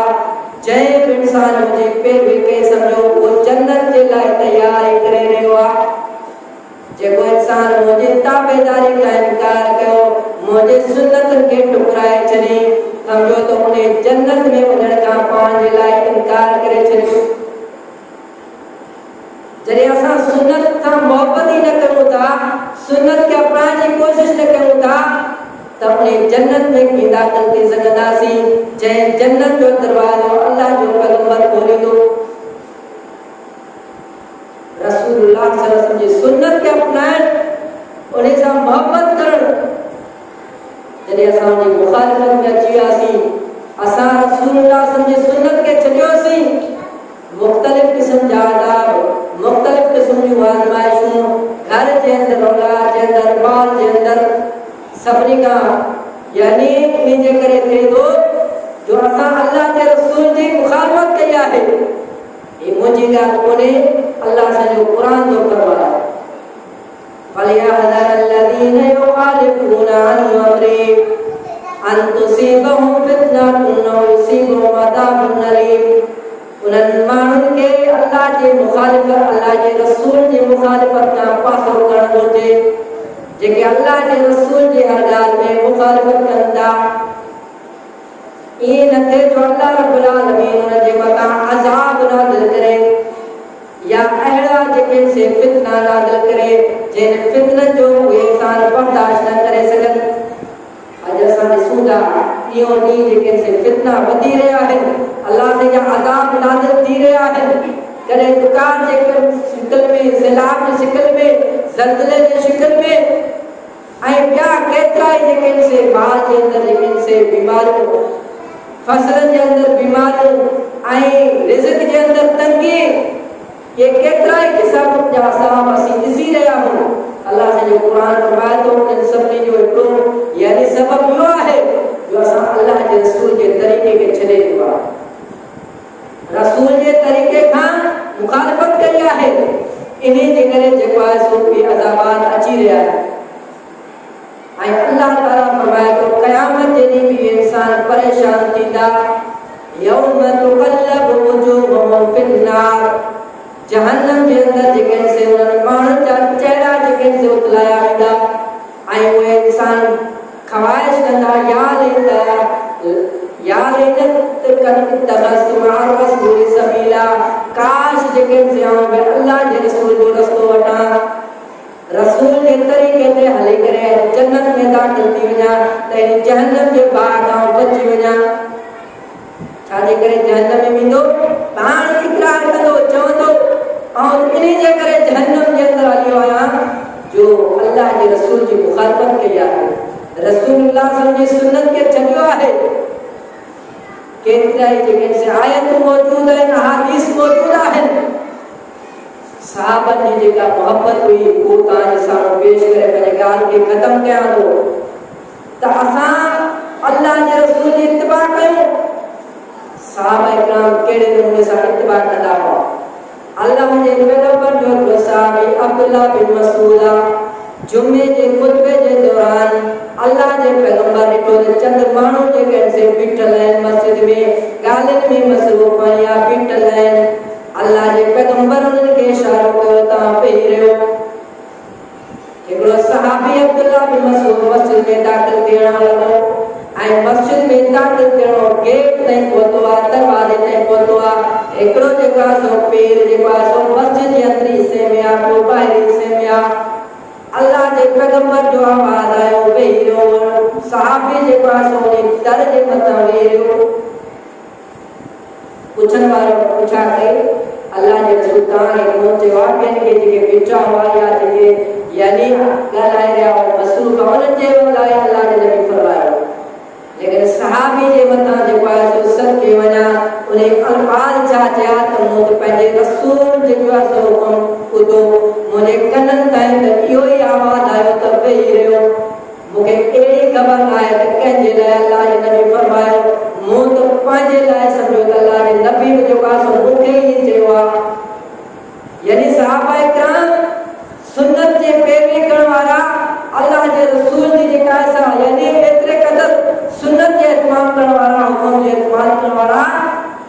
जंहिं बि इंसान मुंहिंजी पैरवी कई सम्झो उहो जन्नत जे लाइ तयारी करे रहियो आहे जेको इंसान मुंहिंजी ताबेदारी का इनकार कयो मुंहिंजे सुन्नतनि खे टुकराए छॾी सम्झो त उन जन्नत में वञण खां पाण जे लाइ इनकार करे छॾियो जॾहिं असां सुन्नत सां मोहबत ई न कयूं था सुन्नत खे अपनाइण जी कोशिश न कयूं था त उन जन्नत में कीअं दाख़िल थी सघंदासीं जंहिं जन्नत जो दरवाज़ो अल्लाह जो पैगंबर खोलींदो रसूलुल्लाह सल्लल्लाहु अलैहि वसल्लम जी सुन्नत खे अपनाइण उन सां मोहब्बत करणु जॾहिं असां उनजी मुखालिफत में अची वियासीं असां रसूलुल्लाह सल्लल्लाहु अलैहि वसल्लम जी सुन्नत खे छॾियोसीं मुख़्तलिफ़ क़िस्म जा आदाब मुख़्तलिफ़ क़िस्म जूं आज़माइशूं घर जे अंदरि औलाद जे अंदरि माल जे अंदरि सभिनी खां यानी इन जे करे थिए थो जो असां अल्लाह जे रसूल जी मुखालिफत कई आहे ये मुंहिंजी ॻाल्हि कोन्हे अल्लाह सॼो क़ुरान थो फरमाए फलियहज़र الذين يخالفون عن أمره أن تصيبهم فتنة أو يصيبهم عذاب أليم उन्हनि माण्हुनि खे अल्लाह जे मुखालिफत अल्लाह जे रसूल जी मुखालिफत खां पासो करणु घुरिजे जेके अल्लाह जे रसूल जी हर ॻाल्हि में मुखालिफत कनि था ईअं न थिए जो अल्लाह रब्बुल आलमीन उन जे मथां अज़ाब नाज़िल करे या अहिड़ा जेके से फितना नाज़िल करे जिन फितननि जो उहे इंसान बर्दाश्त न करे सघनि अॼु असां ॾिसूं था इहो ॾींहुं जेके से फितना वधी रहिया आहिनि अल्लाह से जा अज़ाब नाज़िल थी रहिया आहिनि कॾहिं दुकान जे शिकल में सैलाब जी शिकल में ज़लज़ले जी शिकल में ऐं ॿिया केतिरा ई जेके से माल जे अंदरि जेके से बीमारियूं फसलनि जे अंदरि बीमारियूं ऐं रिज़्क़ जे अंदरि तंगी ये केतिरा ई क़िस्म जा असां ॾिसी रहिया आहियूं अल्लाह से जो कुरान फरमाए तो इन सभिनी जो हिकिड़ो यानी सबब इहो आहे जो असां अल्लाह जे रसूल जे तरीक़े खे छॾे ॾिनो आहे, रसूल जे तरीक़े खां मुखालिफ़त कई आहे। इन्ही जे करे जेको आहे सो बि अज़ाबात अची रहिया आहिनि। ऐं अल्लाह ताला फरमाए थो क़यामत जे ॾींहुं बि इंसान परेशान थींदा। यौम तुक़ल्लबु वुजूहुहुम फिन्नार, जहन्नम जे अंदर जेके से उन्हनि माण्हुनि जा चेहरा जेके से उतलाया वेंदा ऐं उहे इंसान ख़वाहिश कंदा या लैनत तख़स्तु मअ रसूल सबीला, काश जेके से आऊं अल्लाह जे रसूल जो रस्तो वठां, रसूल जे तरीक़े ते हली करे जन्नत में दाख़िल थी वञा त इन जहन्नम जे बाहि खां बची वञा। छाजे करे जहन्नम में वेंदो पाण इकरार कंदो चवंदो ऐं इन्ही जे करे जहन्नम जे अंदर हलियो आहियां जो अल्लाह जे रसूल जी मुखालिफ़त कई आहे, रसूलुल्लाह सल्लल्लाहु अलैहि वसल्लम जी सुन्नत खे छॾियो आहे। केतिरा ई जेके से आयतूं मौजूद आहिनि, अहादीस मौजूद आहिनि। सहाबनि जी जेका मोहब्बत हुई उहो तव्हांजे साम्हूं पेश करे पंहिंजे ॻाल्हि खे ख़तमु कयां थो त असां अल्लाह जे रसूल जी इत्तिबा कयूं। सहाबा इकराम कहिड़े नमूने सां इत्तिबा कंदा हुआ। अल्लाह जे पैगंबर जो हिकिड़ो सहाबी अब्दुल्लाह बिन मसूद जुमे जे खुतबे जे दौरान अल्लाह जे पैगंबर ॾिठो त चंद माण्हू जेके से बीठल आहिनि मस्जिद में ॻाल्हियुनि में मसरूफ़ आहिनि या बीठल आहिनि। अल्लाह जे पैगंबर उन्हनि खे इशारो कयो तव्हां वेही रहियो। हिकिड़ो सहाबी अब्दुल्लाह बिन मसूद मस्जिद में दाख़िल थियण लॻो ऐं मस्जिद में दाख़िल थियणो गेट ताईं पहुतो आहे, दरवाज़े ताईं पहुतो आहे। हिकिड़ो जेको आहे सो पेर जेको आहे सो मस्जिद जे अंदरी हिसे में आहे, ॿियो ॿाहिरी हिसे में आहे। अल्लाह जे पैगंबर जो आवाज़ आयो वेही रहियो। सहाबी जेको आहे सो उन दर जे मथां वेही रहियो। पुछण वारो पुछा कई अल्लाह जे रसूल तव्हांखे कोन चयो आहे कंहिं खे जेके बीठा हुआ या जेके यानी ॻाल्हाए रहिया हुआ मसरूफ़ उन्हनि जे लाइ अल्लाह जे नबी फरमायो। लेकिन सहाबी जे मथां जेको आहे सो सदके वञा उन अल्फाज़ छा चया त मूं त पंहिंजे रसूल जेको आहे सो हुकुम ॿुधो, मुंहिंजे कननि ताईं त इहो ई आवाज़ आयो त वेही रहियो। मूंखे अहिड़ी ख़बर आहे त कंहिंजे लाइ अल्लाह जे नबी फरमायो, मूं त पंहिंजे लाइ सम्झो त अल्लाह जे नबी बि जेको आहे सो मूंखे ई चयो आहे। यानी सहाबा इकराम सुन्नत जे पैरवी करण वारा अल्लाह जे रसूल जी जेका आहे यानी एतिरे क़दर सुन्नत जे इत्माम करण वारा हुकुम जे इत्माम करण वारा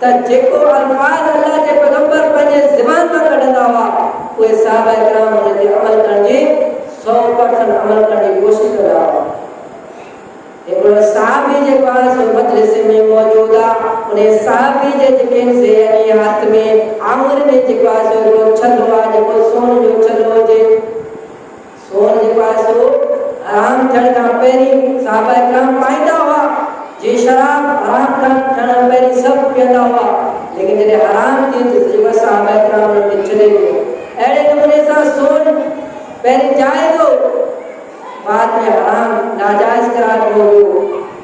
त जेको अल्फाज़ अल्लाह जे पैगंबर पंहिंजे ज़बान मां कढंदा हुआ उहे सहाबा इकराम उन ते अमल करण जी 100% अमल करण जी कोशिशि कंदा हुआ। हिकिड़ो सहाबी जेको आहे सो मजलिस में मौजूद आहे। उन सहाबी जे जेके से यानी हथ में आङुर में जेको आहे सो हिकिड़ो छल्लो आहे जेको सोन जो छल्लो हुजे। सोन जेको आहे सो हराम थियण खां पहिरीं सहाबा इकराम पाईंदा हुआ। जे शराब हराम थियण खां पहिरीं सभु पीअंदा हुआ, लेकिन जॾहिं हराम थी त जेको सहाबा इकराम उन्हनि खे छॾे ॾिनो। अहिड़े नमूने सां सोन पहिरीं जाइज़ हो, बाद में हराम नाजायज़ करार ॾिनो वियो।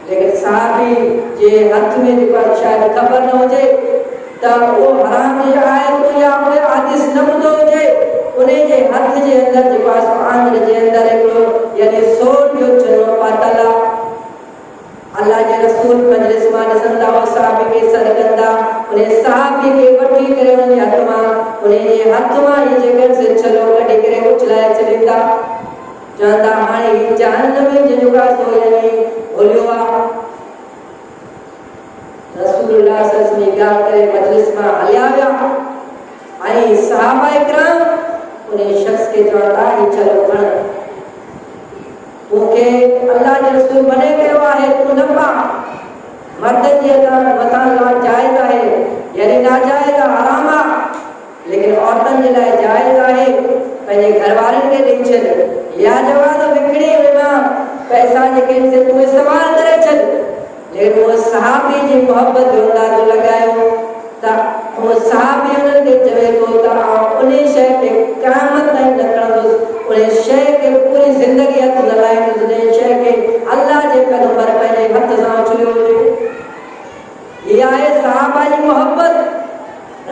लेकिन सहाबी जे हथ में जेको शायदि ख़बर न हुजे त उहो हराम जी आयत या उहे हदीस न ॿुधो हुजे, उन जे हथ जे अंदर जेको आहे सो आंगुर जे अंदर हिकिड़ो यानी सोन जो छल्लो पातल आहे। अल्लाह जे रसूल मजलिस मां ॾिसंदा हुआ सहाबी खे सॾु कंदा, उन सहाबी खे वठी करे उन हथ मां उन जे हथ मां इहे जेके से छल्लो कढी करे उछलाए छॾींदा, चवंदा हाणे हीउ जहन्नम जो जेको आहे सो यानी भुलियो आहे। रसूलुल्लाह सल्लल्लाहु अलैहि वसल्लम ॻाल्हि करे मजलिस मां हलिया विया ऐं सहाबा इकराम उन शख़्स खे चवंदा हीउ छल्लो खण, तोखे अल्लाह जे रसूल मने कयो आहे तूं न पाउ। मर्दनि जे मथां जाइज़ आहे यानी नाजाइज़ हराम आहे, लेकिन औरतनि जे लाइ जाइज़ आहे पंहिंजे घर वारनि खे ॾेई छॾ या जवाब विकिणी वेंदा पैसा जेके से तूं इस्तेमालु करे छॾ। लेकिन उहो सहाबी जी मोहबत जो अंदाज़ो लॻायो त उहो सहाबी उन्हनि खे चवे थो त उन शइ खे क़यामत ताईं न खणंदुसि, उन शइ खे पूरी ज़िंदगी हथ न लाहींदुसि जंहिं शइ खे अल्लाह जे पैगंबर पंहिंजे हथ सां उछलियो हुजे। इहा आहे सहाबा जी मोहबत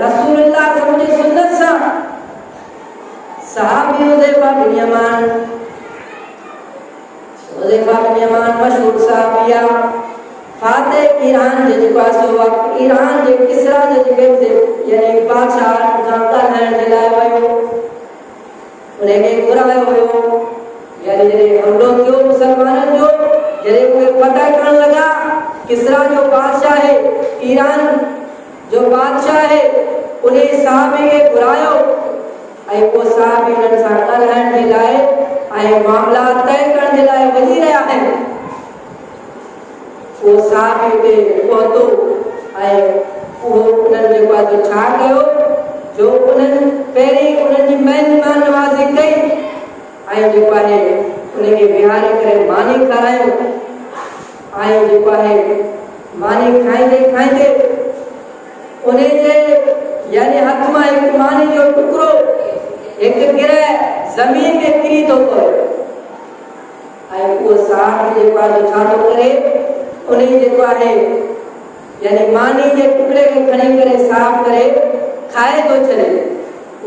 रसूलुल्लाह जी सुन्नत सां। सहाबी हुज़ैफा बिन यमान मशहूर सहाबिया फातिह ईरान जे जेको आहे सो वक़्तु ईरान जे किसरा जे जेके यानी बादशाह खां ॻाल्हाइण जे लाइ वियो उनखे घुरायो हुयो यानी जॾहिं हमलो थियो मुसलमाननि जो जॾहिं उहे फतह करण लॻा किसरा जो बादशाह है ईरान जो बादशाह है उन सहाबी खे घुरायो ऐं उहो सहाबी उन्हनि सां ॻाल्हाइण जे लाइ ऐं मामला तय करण जे लाइ वञी रहिया आहिनि उहो सहाबी उते पहुतो ऐं उहो उन्हनि जेको आहे छा कयो जो उन्हनि पहिरीं उन्हनि जी महिमान नवाज़ी कई ऐं जेको आहे उनखे विहारे करे मानी खारायो ऐं जेको आहे मानी खाईंदे खाईंदे उन जे यानी हथ मां हिकु मानी जो टुकड़ो हिकु गिरह ज़मीन में किरी थो पए ऐं उहो साहब जेको आहे छा थो करे उन जेको आहे यानी मानी जे टुकड़े खे खणी करे साफ़ करे खाए थो छॾे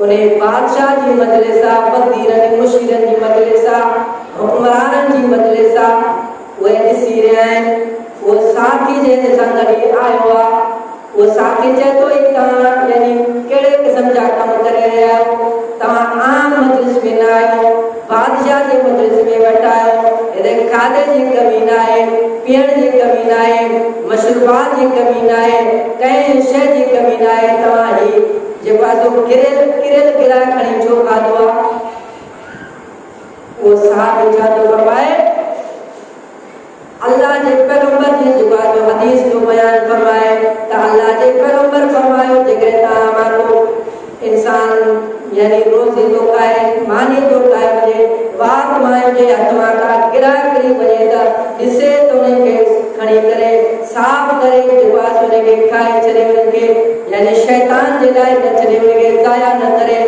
उन बादशाह जी मजलिसा वज़ीरनि मुशीरनि जी मजलिसा हुक्मराननि जी मजलिसा उहे ॾिसी रहिया आहिनि उहो साथी जंहिंजे सां गॾु आयो आहे वो साथी चए तो तव्हां यानी कहिड़े क़िस्म जा कम करे रहिया आहियो तव्हां आम मजलिस में न आहियो बादशाह जे मजलिस में वेठा आहियो हिते खाधे जी कमी न आहे पीअण जी कमी न आहे मशरूबात जी कमी न आहे कंहिं शइ जी कमी न आहे तव्हां ही जेको आहे सो किरियल गिराए खणी छो खाधो आहे उहो साहब छा थो फरमाए अल्लाह जे पैगंबर जी जेको आहे हदीस जो बयान फरमाए त अल्लाह जे पैगंबर फरमायो जेकॾहिं तव्हां मानो इंसान यानी रोज़ी तो खाए मानी तो खाए वञे वात माए जे हथ मां का गिराए किरी वञे त ॾिसे त उनखे खणी करे साफ़ करे जेको आहे उनखे खाए छॾे उनखे यानी शैतान जे लाइ न छॾे उनखे ज़ाया न करे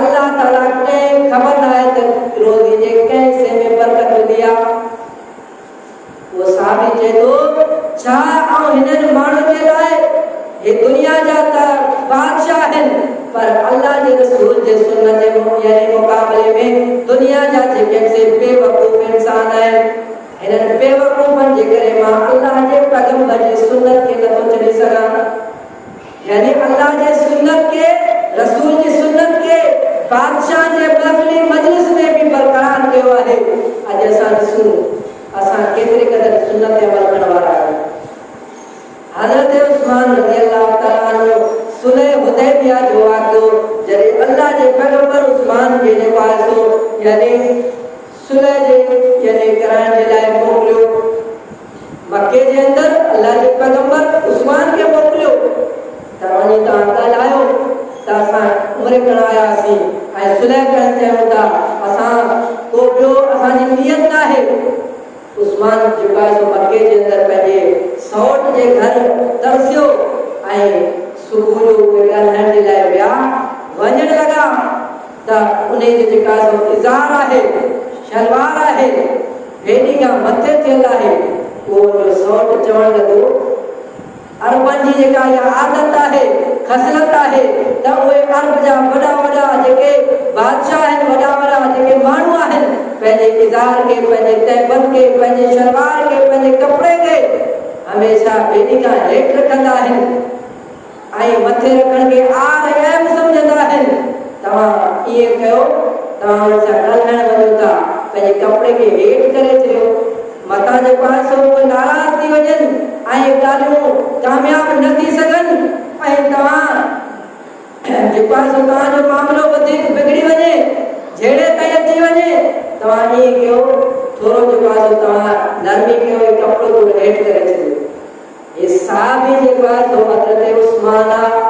अल्लाह ताला खे ख़बर आहे त रोज़ी जे कंहिं शइ में बरकत हूंदी आहे वो साहबी चए तो छा ऐं हिननि माण्हुनि जे लाइ हे दुनिया जा त बादशाह आहिनि पर अल्लाह जे रसूल जे सुन्नत जे यानी मुक़ाबले में दुनिया जा जेके से बेवकूफ़ इंसान आहिनि हिननि बेवकूफ़नि जे करे मां अल्लाह जे पैगंबर जी सुन्नत खे नथो छॾे सघां यानी अल्लाह जे सुन्नत के रसूल जी सुन्नत के बादशाह जे महफिल मजलिस में भी बरकरार कयो आहे अॼु असां ॾिसूं असां केतिरे क़दर सुन्नत ते अमल करण वारा आहियूं हज़रत उस्मान रज़ी अल्लाह तआला अन्हु सुलह हुदैबिया जो वाक़ियो जॾहिं अल्लाह जे पैगंबर उस्मान खे जेको आहे सो यानी सुलह जे यानी कराइण जे लाइ मोकिलियो मके जे अंदर अल्लाह जे पैगंबर उस्मान खे मोकिलियो त वञी तव्हां ॻाल्हायो त असां उमिरि करण आयासीं ऐं सुलह करणु चाहियूं था असां को ॿियो असांजी नियत न आहे उस्मान जेको आहे सो मके जे अंदर पंहिंजे सौट जे घर तरसियो ऐं सुबुह जो उहे ॻाल्हाइण जे लाइ विया वञण लॻा त उन जी जेका सो इज़ार आहे शलवार आहे हेॾी खां मथे थियल आहे उहो उनजो सौट चवणु लॻो अरबनि जी जेका इहा आदत आहे ख़सलत आहे त उहे अरब जा वॾा वॾा जेके बादशाह आहिनि वॾा वॾा जेके माण्हू आहिनि पंहिंजे इज़ार खे पंहिंजे तहबत खे पंहिंजे शलवार खे पंहिंजे कपिड़े खे हमेशह ॿेड़ी खां हेठि रखंदा आहिनि ऐं मथे रखण खे आर ऐब सम्झंदा आहिनि तव्हां ईअं कयो तव्हां हुन सां ॻाल्हाइण वञो था पंहिंजे कपिड़े खे हेठि करे छॾियो मथां जेको आहे सो उहे नाराज़ थी वञनि ऐं ॻाल्हियूं कामयाब न थी सघनि ऐं तव्हां जेको आहे सो तव्हांजो मामिलो वधीक बिगड़ी वञे जहिड़े ताईं अची वञे तव्हां ईअं कयो थोरो जेको आहे सो तव्हां नरमी कयो ऐं कपिड़ो थोरो हेठि करे छॾियो हे साहबी जेको आहे सो हज़रत उस्मान आहे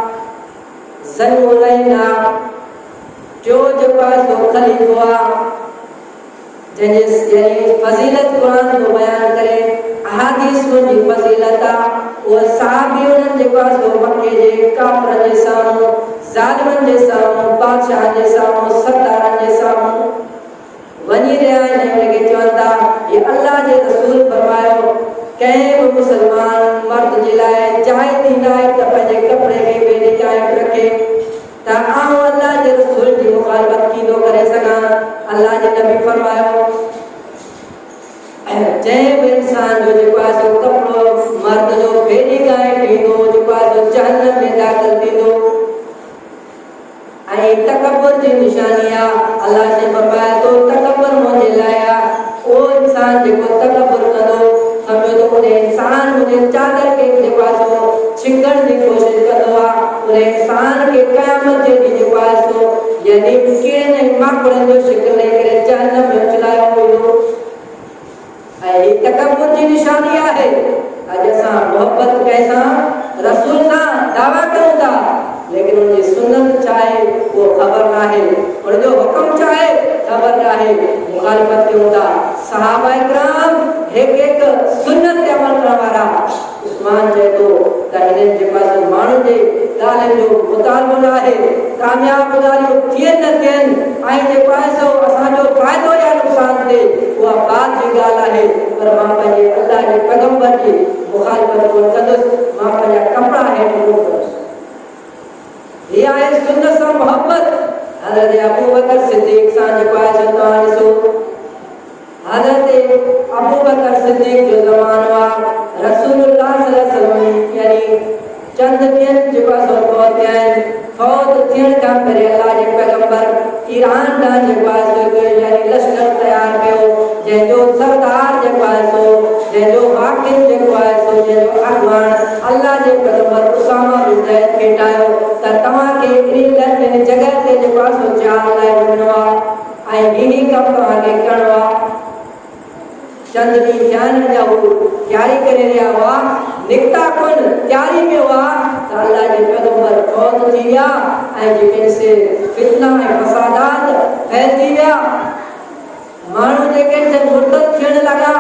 ज़न्नुलैन आहे टियों जेको आहे सो ख़लीफ़ो आहे जंहिंजे यानी फज़ीलत क़ुरान जो बयानु करे अहादीस जी फज़ीलत आहे उहा साहबी उन्हनि जेको आहे सो मके जे काफ़िरनि जे साम्हूं ज़ालिमनि जे साम्हूं बादशाहनि जे साम्हूं सरदारनि जे साम्हूं वञी रहिया आहिनि उनखे चवनि था हे अल्लाह जे रसूल फरमायो कंहिं बि मुस्लमान मर्द जे लाइ जाइ थींदा आहे त पंहिंजे कपिड़े खे ॿेड़ी जाए रखे त आऊं अल्लाह जे रसूल जी मुखालफत की तो करे सघां। अल्लाह जे नबी फरमायो जंहिं बि इंसान जो जेको आहे सो कपिड़ो मर्द जो भेड़ी गाए ॾींदो जेको आहे सो जहन्नम में दाख़िल थींदो। ऐं तकबर जी निशानी आहे अल्लाह ने फरमाया तो तकबर मुंहिंजे लाइ आहे। उहो इंसान जेको तकबर कंदो सम्झो तो उन इंसान मुंहिंजे चादर खे जेको आहे सो छिकण जी कोशिशि कंदो आहे। उन इंसान खे क़यामत जे ॾींहुं जेको आहे सो यानी कीड़े ऐं माकड़नि जो शिकल ॾेई करे जहन्नम में उछलायो वेंदो। ऐं तकबर जी निशानी आहे। अॼु असां मोहब्बत कंहिंसां रसूल सां दावा कयूं था लेकिन उनजी सुन्नत छा आहे उहो ख़बर नाहे, उनजो हुकुम छा आहे ख़बर नाहे, मुखालिफ़त कयूं था। सहाबा इकराम हिकु हिकु सुन्नत ते अमल करण वारा। उस्मान चए थो त हिननि जेको आहे सो माण्हुनि जे ॻाल्हियुनि जो मुतालबो न आहे, कामयाबु ॻाल्हियूं थियनि न थियनि ऐं जेको आहे सो असांजो फ़ाइदो या नुक़सानु थिए उहा बात जी ॻाल्हि आहे। पर मां पंहिंजे अल्लाह जे पैगम्बर जी मुखालिफ़त कोन कंदुसि, मां पंहिंजा कपिड़ा हेठि कोन कंदुसि। हीअ आहे सुन्नत सां मोहब्बत। हज़रत अबू बकर सिद्दीक़ सां जेको आहे सो तव्हां ॾिसो, हज़रत अबू बकर सिद्दीक़ जो ज़मानो आहे रसूलुल्लाह सल्लल्लाहु अलैहि वसल्लम यानी चंद ॾींहं जेको आहे सो फौत थिया आहिनि। फौत थियण खां पहिरीं अल्लाह जे पैगम्बर ईरान ॾांहुं जेको आहे सो यानी लश्कर तयारु कयो जंहिंजो सरदार जेको आहे सो जंहिंजो हाकिम जेको आहे सो जंहिंजो अॻवान अल्लाह जे पैगम्बर उसामा बिन ज़ैद खे ठाहियो त तव्हांखे इन जॻह ते जेको आहे सो जहाद लाइ वञिणो आहे ऐं हीअ कमु तव्हांखे करिणो आहे। चंद ॾींहं थिया आहिनि अञा हू तयारी करे रहिया हुआ, निकिता कोन तयारी में हुआ त अल्लाह जे पैगम्बर फौत थी विया ऐं जेके से फितना ऐं फसादात फैलिजी विया। माण्हू जेके मुर्तद थियण लॻा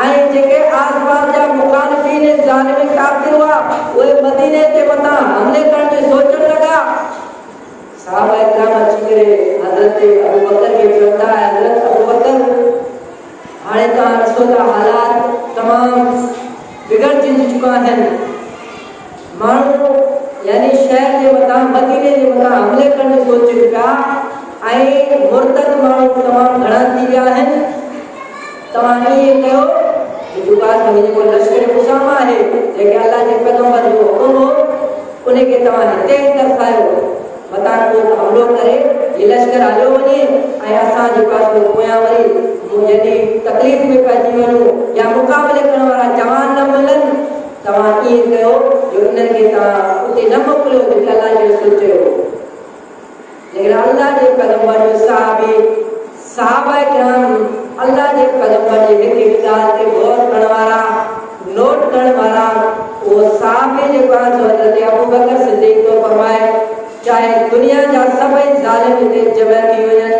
ऐं जेके आसपास जा मुखालिफ़ीन ज़ालिम काफ़िर हुआ उहे मदीने ते मथां हमले करण जी सोचण लॻा। सहाबा इकराम अची करे हज़रत अबू बकर खे चवंदा हज़रत अबू बकर हाणे तव्हां ॾिसो था हालात तमामु बिगड़जी चुका आहिनि। माण्हू यानी शहर जे मथां मदीने जे मथां हमले करण जी सोचनि पिया ऐं मुर्तद माण्हू तमामु घणा थी विया आहिनि। तव्हां ईअं कयो जेको आहे जेको लश्कर उसामा आहे जेके अल्लाह जे पैगम्बर जो हुकुम हो उनखे तव्हां हिते तरफ़ायो मथां को हमलो करे हीउ लश्कर हलियो वञे ऐं असां जेको आहे सो पोयां वरी यानी तकलीफ़ में पइजी वञूं या मुक़ाबले करण वारा जवान न मिलनि। तव्हां ईअं कयो जो इन्हनि खे तव्हां उते न मोकिलियो जेके अल्लाह जो रसूल चयो। लेकिन अल्लाह जे पैगम्बर जो सहाबा इकराम अल्लाह जे पैगम्बर जे हिकु हिकु ॻाल्हि ते गौर करण वारा नोट करण वारा उहो सहाबे जेको आहे सो हज़रत अबू बकर सिद्दीक़ तो फरमाए चाहे दुनिया जा सभई ज़ालिम हिते जमा थी वञनि,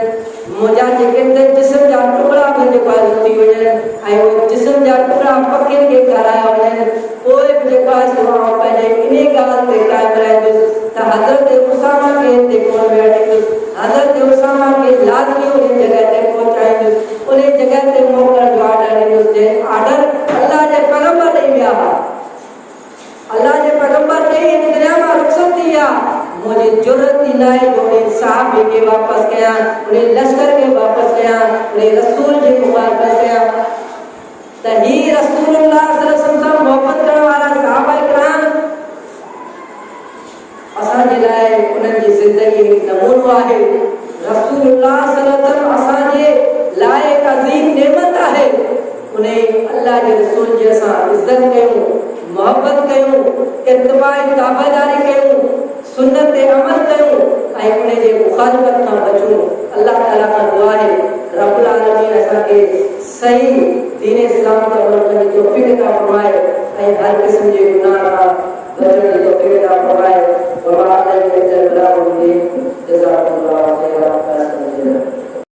मुंहिंजा जेके जिस्म जा टुकड़ा बि जेको आहे थी वञनि ऐं उहे जिस्म जा टुकड़ा पखियुनि खे खाराया वञनि पोइ बि जेको आहे सो मां पंहिंजे इन ॻाल्हि ते क़ाइमु रहंदुसि त हज़रत उसामा खे हिते कोन वेहारींदुसि, हज़रत उसामा खे लाज़मी उन जॻह ते पहुचाईंदुसि, उन जॻह ते मोकिलण जो ऑर्डर ॾींदुसि जंहिं ऑर्डर अल्लाह जे पैगम्बर ॾेई विया हुआ। अल्लाह जे पैगम्बर ॾेई हिन दुनिया मां रुख़सत थी विया। मुझे ज़रूरत ही ना है जो उन साहब के वापस गया उन लश्कर के वापस गया उन रसूल के मुखालिफत गया त ही रसूलुल्लाह सल्लल्लाहु अलैहि वसल्लम सां मोहब्बत करण वारा सहाबा इकराम असां जे लाइ उन्हनि जी ज़िंदगी हिकु नमूनो आहे। रसूलुल्लाह सल्लल्लाहु अलैहि वसल्लम असां जे लाइ हिकु अज़ीम नेमत आहे। उन अल्लाह जे रसूल जी असां इज़त कयूं, मोहब्बत कयूं, इत्तिबा ताबेदारी कयूं, सुन्नत ते अमल कयूं ऐं उन जे मुखालिफत खां बचूं। अल्लाह ताला खां दुआ है रब्बुल आलमीन असांखे सही दीन इस्लाम ते अमल करण जी तौफ़ीक़ अता फरमाए ऐं हर क़िस्म जे गुनाह खां बचण जी तौफ़ीक़ अता फरमाए। वमा अलैहि व सल्लल्लाहु अलैहि व सल्लम जज़ाकल्लाहु खैरन।